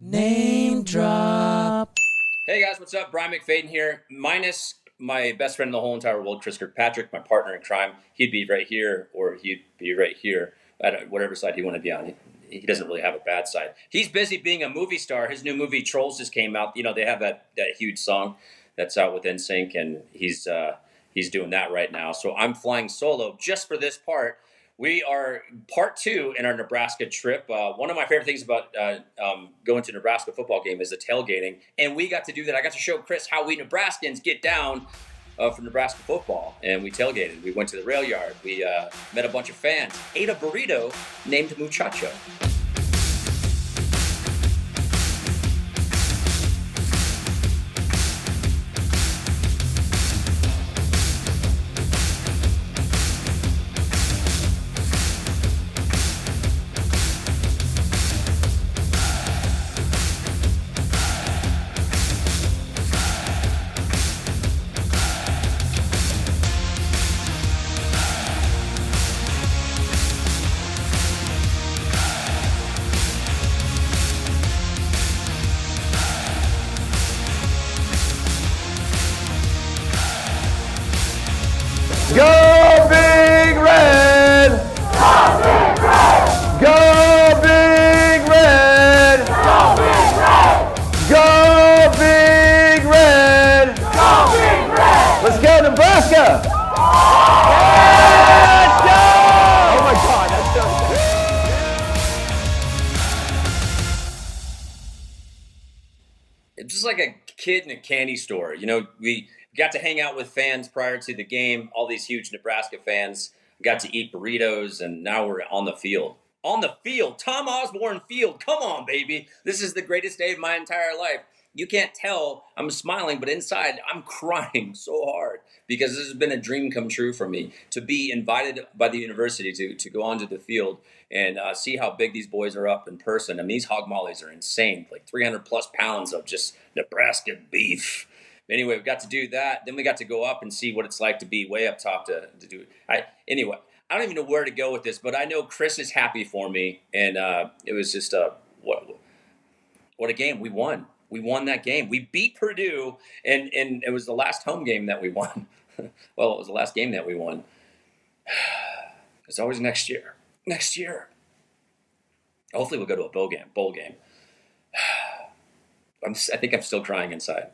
Name drop. Hey guys, what's up? Brian McFayden here, minus my best friend in the whole entire world, Chris Kirkpatrick, my partner in crime. He'd be right here, or he'd be right here, at whatever side he want to be on. He doesn't really have a bad side. He's busy being a movie star. His new movie, Trolls, just came out. You know, they have that huge song that's out with Nsync, and he's doing that right now. So I'm flying solo just for this part. We are part 2 in our Nebraska trip. One of my favorite things about going to a Nebraska football game is the tailgating. And we got to do that. I got to show Chris how we Nebraskans get down for Nebraska football. And we tailgated. We went to the Railyard. We met a bunch of fans. Ate a burrito named Muchacho. Go Big Red! Go Big Red! Go Big Red! Go Big Red! Go Big Red! Go Big Red! Let's go Nebraska! Yeah, let's go! Oh my God, that's so It's just like a kid in a candy store. You know, we got to hang out with fans prior to the game, all these huge Nebraska fans. Got to eat burritos, and now we're on the field. On the field, Tom Osborne Field. Come on, baby. This is the greatest day of my entire life. You can't tell I'm smiling, but inside I'm crying so hard because this has been a dream come true for me to be invited by the university to go onto the field and see how big these boys are up in person. I mean, these hog mollies are insane, like 300 plus pounds of just Nebraska beef. Anyway, we got to do that. Then we got to go up and see what it's like to be way up top to do it. Anyway, I don't even know where to go with this, but I know Chris is happy for me. And it was just what a game. We won. We won that game. We beat Purdue, and it was the last home game that we won. Well, it was the last game that we won. It's always next year. Next year. Hopefully we'll go to a bowl game. I think I'm still crying inside.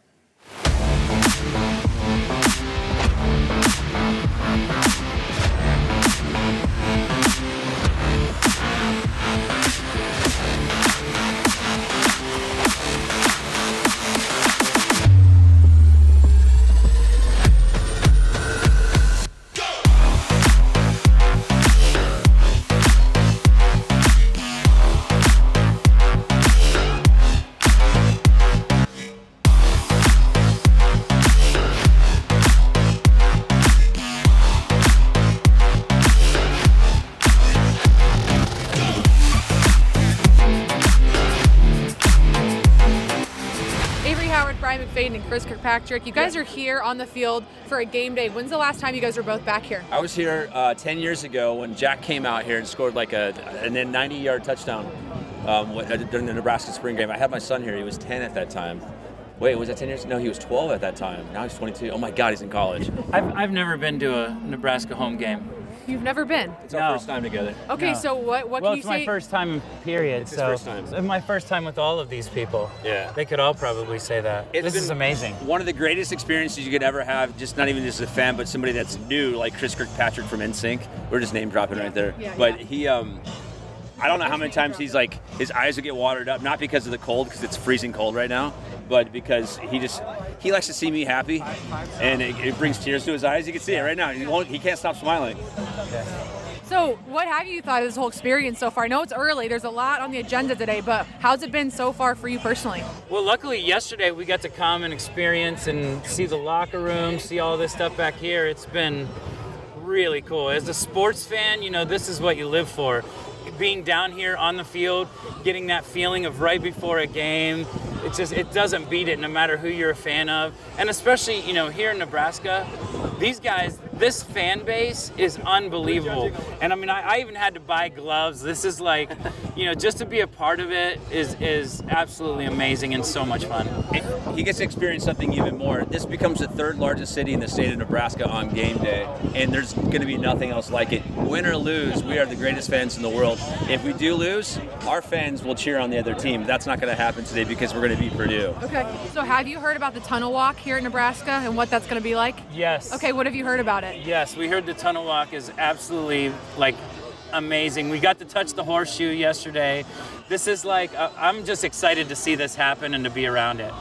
Brian McFayden and Chris Kirkpatrick. You guys are here on the field for a game day. When's the last time you guys were both back here? I was here 10 years ago when Jack came out here and scored like a 90-yard touchdown during the Nebraska spring game. I had my son here. He was 10 at that time. Wait, was that 10 years? No, he was 12 at that time. Now he's 22. Oh my God, he's in college. I've never been to a Nebraska home game. You've never been? It's our first time together. Okay, No. so what can you say? Well, it's my first time, period. It's his first time. It's my first time with all of these people. Yeah. They could all probably say that. This is amazing. One of the greatest experiences you could ever have, just not even just a fan, but somebody that's new, like Chris Kirkpatrick from Nsync. We're just name dropping right there. Yeah, but he, I don't know how many times he's like, his eyes would get watered up, not because of the cold, because it's freezing cold right now, but because he likes to see me happy, and it brings tears to his eyes. You can see it right now. He can't stop smiling. So what have you thought of this whole experience so far? I know it's early. There's a lot on the agenda today, but how's it been so far for you personally? Well, luckily yesterday we got to come and experience and see the locker room, see all this stuff back here. It's been really cool. As a sports fan, you know, this is what you live for. Being down here on the field, getting that feeling of right before a game, it doesn't beat it no matter who you're a fan of. And especially, you know, here in Nebraska, these guys, this fan base is unbelievable. And I mean, I even had to buy gloves. This is like, just to be a part of it is absolutely amazing and so much fun. He gets to experience something even more. This becomes the third largest city in the state of Nebraska on game day, and there's going to be nothing else like it. Win or lose, we are the greatest fans in the world. If we do lose, our fans will cheer on the other team. That's not going to happen today because we're going to beat Purdue. Okay, so have you heard about the tunnel walk here in Nebraska and what that's going to be like? Yes. Okay, what have you heard about it? Yes, we heard the tunnel walk is absolutely amazing. We got to touch the horseshoe yesterday. This is I'm just excited to see this happen and to be around it.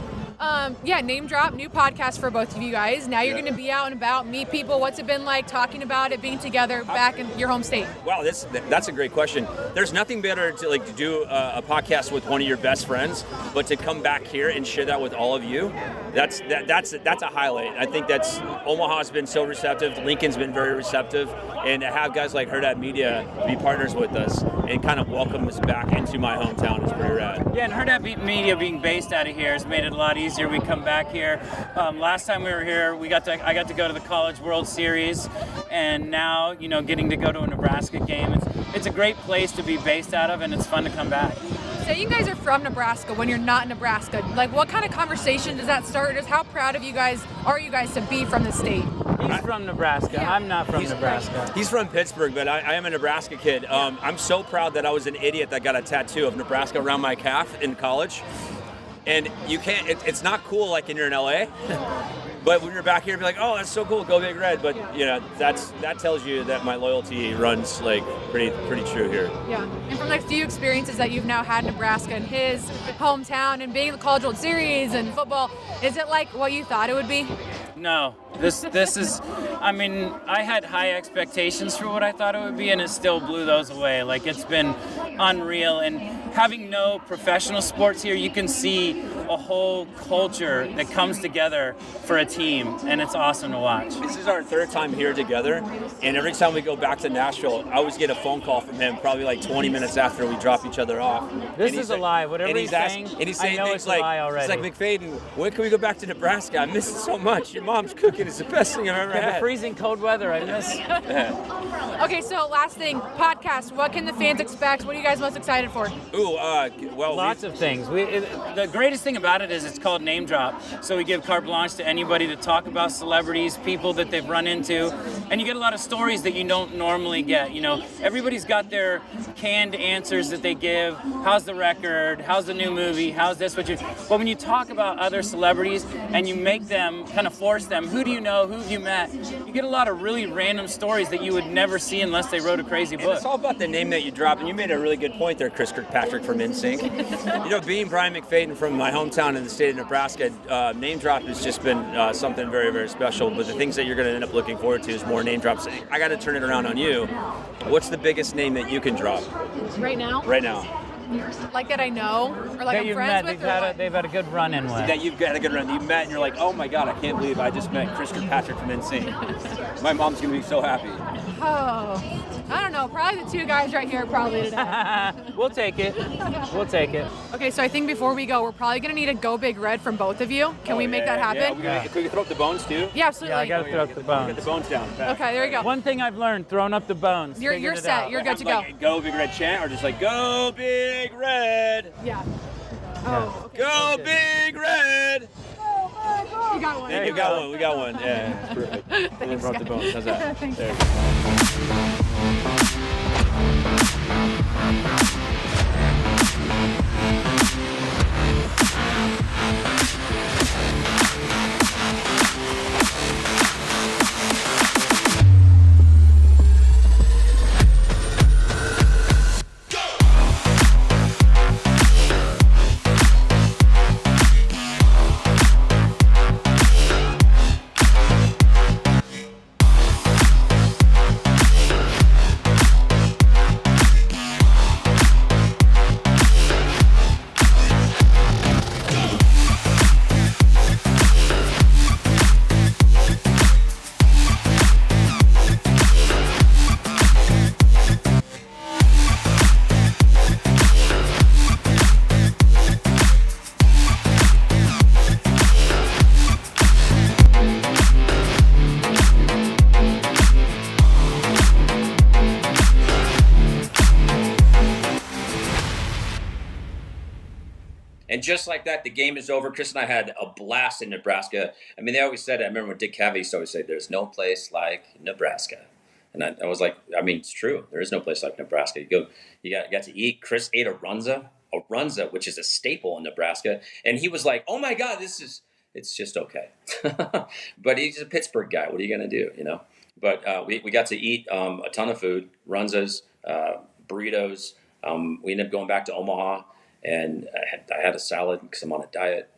Name drop, new podcast for both of you guys. Now you're going to be out and about, meet people. What's it been like talking about it, being together back in your home state? Wow, that's a great question. There's nothing better to do a podcast with one of your best friends, but to come back here and share that with all of you, that's a highlight. I think Omaha's been so receptive, Lincoln's been very receptive, and to have guys like Hurrdat Media be partners with us and kind of welcome us back into my hometown is pretty rad. Yeah, and Hurrdat Media being based out of here has made it a lot easier. We come back here. Last time we were here, I got to go to the College World Series, and now getting to go to a Nebraska game. It's a great place to be based out of, and it's fun to come back. Say you guys are from Nebraska when you're not in Nebraska. What kind of conversation does that start? Just how proud of you guys are you guys to be from the state? He's from Nebraska. Yeah. I'm not from Nebraska. He's from Pittsburgh, but I am a Nebraska kid. I'm so proud that I was an idiot that got a tattoo of Nebraska around my calf in college. And you can't, it's not cool like when you're in LA, but when you're back here, be like, oh, that's so cool, go Big Red. But that tells you that my loyalty runs pretty true here. Yeah, and from few experiences that you've now had in Nebraska and his hometown and being in the College World Series and football, is it like what you thought it would be? No, this is, I had high expectations for what I thought it would be, and it still blew those away. It's been unreal, and having no professional sports here, you can see a whole culture that comes together for a team, and it's awesome to watch. This is our third time here together, and every time we go back to Nashville, I always get a phone call from him probably 20 minutes after we drop each other off. This is a lie. Whatever he's saying, and he's saying I know things it's a lie already. It's like, McFayden, when can we go back to Nebraska? I miss it so much. Your mom's cooking is the best thing I've ever had. The freezing cold weather, I miss. Okay, so last thing, podcast. What can the fans expect? What are you guys most excited for? Lots of things. The greatest thing about it is it's called Name Drop. So we give carte blanche to anybody to talk about celebrities, people that they've run into, and you get a lot of stories that you don't normally get. Everybody's got their canned answers that they give. How's the record? How's the new movie? How's this? But when you talk about other celebrities and you make them kind of force them, who do you know? Who have you met? You get a lot of really random stories that you would never see unless they wrote a crazy book. And it's all about the name that you drop, and you made a really good point there, Chris Kirkpatrick from Nsync. Being Brian McFayden from my hometown in the state of Nebraska, name drop has just been something very, very special. But the things that you're going to end up looking forward to is more name drops. I got to turn it around on you. What's the biggest name that you can drop? Right now? Right now. Like that I know? Or like I'm friends with? They've had a good run-in with. That you've had a good run. You met and you're like, oh my God, I can't believe I just met Chris Kirkpatrick from Nsync. My mom's going to be so happy. Oh, I don't know. Probably the two guys right here probably today. We'll take it. We'll take it. Okay, so I think before we go, we're probably going to need a Go Big Red from both of you. Can we make that happen? Yeah. Can we throw up the bones too? Yeah, absolutely. Yeah, I got to throw up the bones. Get the bones down. Okay, there you go. One thing I've learned, throwing up the bones. You're set. You're good to go. Go Big Red chant or just Go Big Red. Yeah. Oh, okay. Go Big Red. You got one. You got one. We got one. Yeah, perfect. And then throw up the bones. How's that? Thanks. There just like that, the game is over. Chris and I had a blast in Nebraska. I mean, they always said it. I remember when Dick Cavey used to always say, there's no place like Nebraska. And I was like, I mean, it's true. There is no place like Nebraska. You got to eat. Chris ate a runza, which is a staple in Nebraska. And he was like, oh my God, it's just okay. But he's a Pittsburgh guy. What are you going to do, you know? But we got to eat a ton of food, runzas, burritos. We ended up going back to Omaha, and I had a salad because I'm on a diet.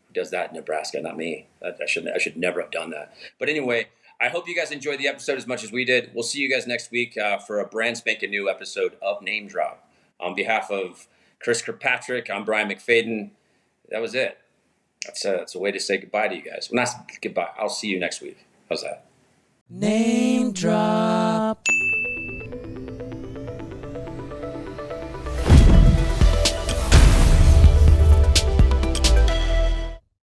Who does that in Nebraska? Not me. I should never have done that. But anyway, I hope you guys enjoyed the episode as much as we did. We'll see you guys next week for a brand spanking new episode of Name Drop. On behalf of Chris Kirkpatrick, I'm Brian McFayden. That was it. That's a way to say goodbye to you guys. Well, not goodbye. I'll see you next week. How's that? Name Drop.